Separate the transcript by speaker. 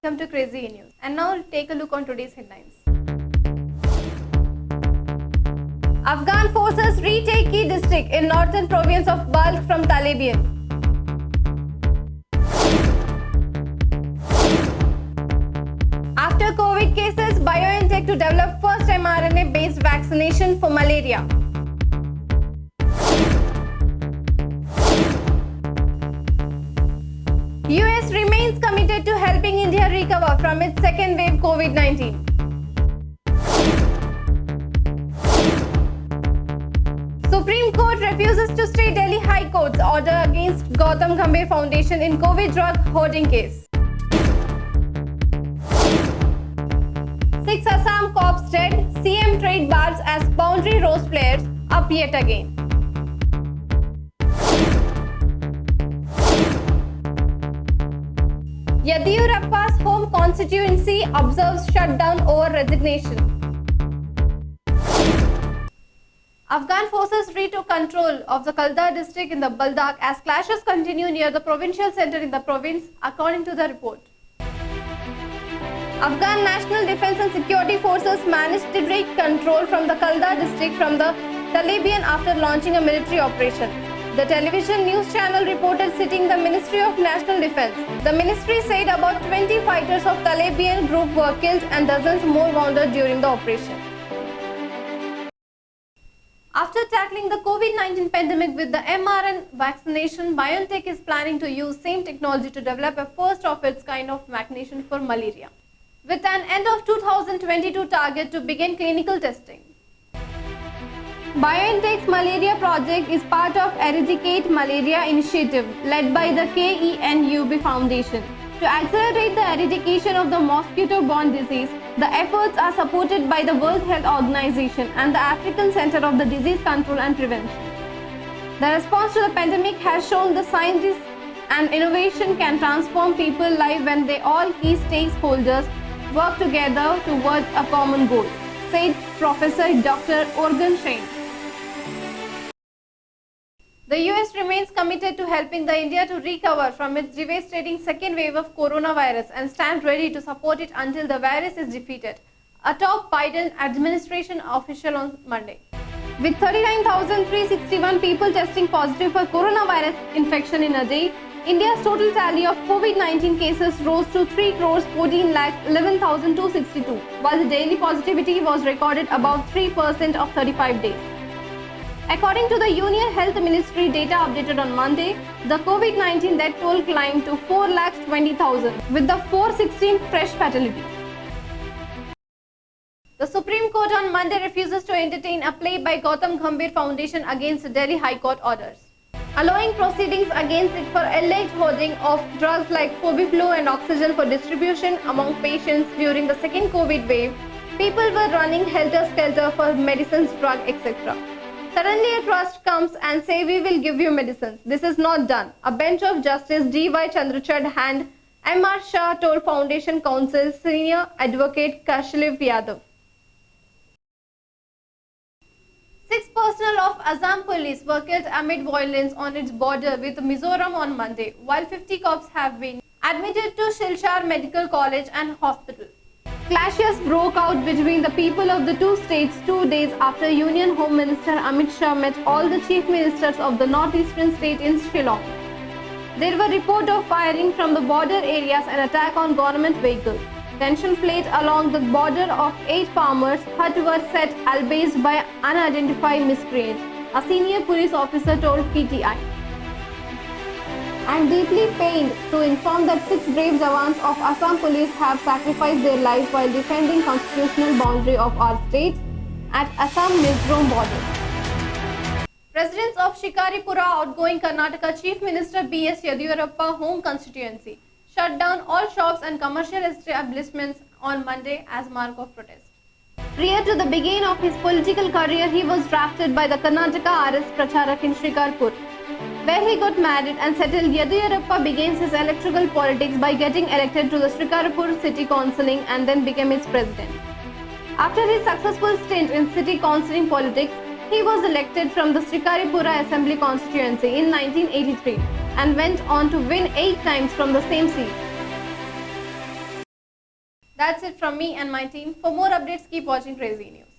Speaker 1: Welcome to Crazy News. And now take a look on today's headlines. Afghan forces retake key district in northern province of Balkh from Taliban. After COVID cases, BioNTech to develop first mRNA-based vaccination for malaria. US remains committed to helping India recover from its second wave COVID-19. Supreme Court refuses to stay Delhi High Court's order against Gautam Gambhir Foundation in COVID drug hoarding case. 6 Assam cops dead, CM trade bars as boundary rose players up yet again. Yadiyurappa's home constituency observes shutdown over resignation. Afghan forces retook control of the Kaldar district in the Baldak as clashes continue near the provincial center in the province, according to the report. Afghan National Defense and Security Forces managed to take control from the Kaldar district from the Taliban after launching a military operation. The television news channel reported citing the Ministry of National Defense. The ministry said about 20 fighters of Taliban group were killed and dozens more wounded during the operation. After tackling the COVID-19 pandemic with the mRNA vaccination, BioNTech is planning to use same technology to develop a first of its kind of vaccination for malaria, with an end of 2022 target to begin clinical testing. BioNTech's malaria project is part of Eradicate Malaria initiative led by the KENUB Foundation. To accelerate the eradication of the mosquito-borne disease, the efforts are supported by the World Health Organization and the African Center of the Disease Control and Prevention. The response to the pandemic has shown the science and innovation can transform people's lives when they all key stakeholders work together towards a common goal, said Professor Dr. Organ Shane. The US remains committed to helping the India to recover from its devastating second wave of coronavirus and stand ready to support it until the virus is defeated, a top Biden administration official on Monday. With 39,361 people testing positive for coronavirus infection in a day, India's total tally of COVID-19 cases rose to 3,14,11,262, while the daily positivity was recorded above 3% of 35 days. According to the Union Health Ministry data updated on Monday, the COVID-19 death toll climbed to 4,20,000 with the 416 fresh fatalities. The Supreme Court on Monday refuses to entertain a plea by Gautam Gambhir Foundation against the Delhi High Court orders, allowing proceedings against it for alleged hoarding of drugs like Fobiflu and oxygen for distribution among patients during the second COVID wave. People were running helter-skelter for medicines, drugs, etc. Suddenly a trust comes and say we will give you medicines. This is not done. A bench of Justice D.Y. Chandrachud and M.R. Shah told Foundation Counsel Senior Advocate Kashlev Yadav. 6 personnel of Assam police were killed amid violence on its border with Mizoram on Monday, while 50 cops have been admitted to Silchar Medical College and Hospital. Clashes broke out between the people of the two states 2 days after Union Home Minister Amit Shah met all the chief ministers of the northeastern state in Shillong. There were reports of firing from the border areas and attack on government vehicles. Tension flared along the border of 8 farmers' huts were set ablaze by unidentified miscreants, a senior police officer told PTI. I am deeply pained to inform that 6 brave jawans of Assam police have sacrificed their lives while defending constitutional boundary of our state at Assam-Mizoram border. Residents of Shikaripura, outgoing Karnataka Chief Minister B.S. Yadiyurappa home constituency, shut down all shops and commercial establishments on Monday as mark of protest. Prior to the beginning of his political career, he was drafted by the Karnataka RS Pracharak in Shikarpur, where he got married and settled. Yadiyurappa began his electoral politics by getting elected to the Shikarpur City Councilling and then became its president. After his successful stint in city councilling politics, he was elected from the Shikaripura Assembly constituency in 1983 and went on to win 8 times from the same seat. That's it from me and my team. For more updates, keep watching Crazy News.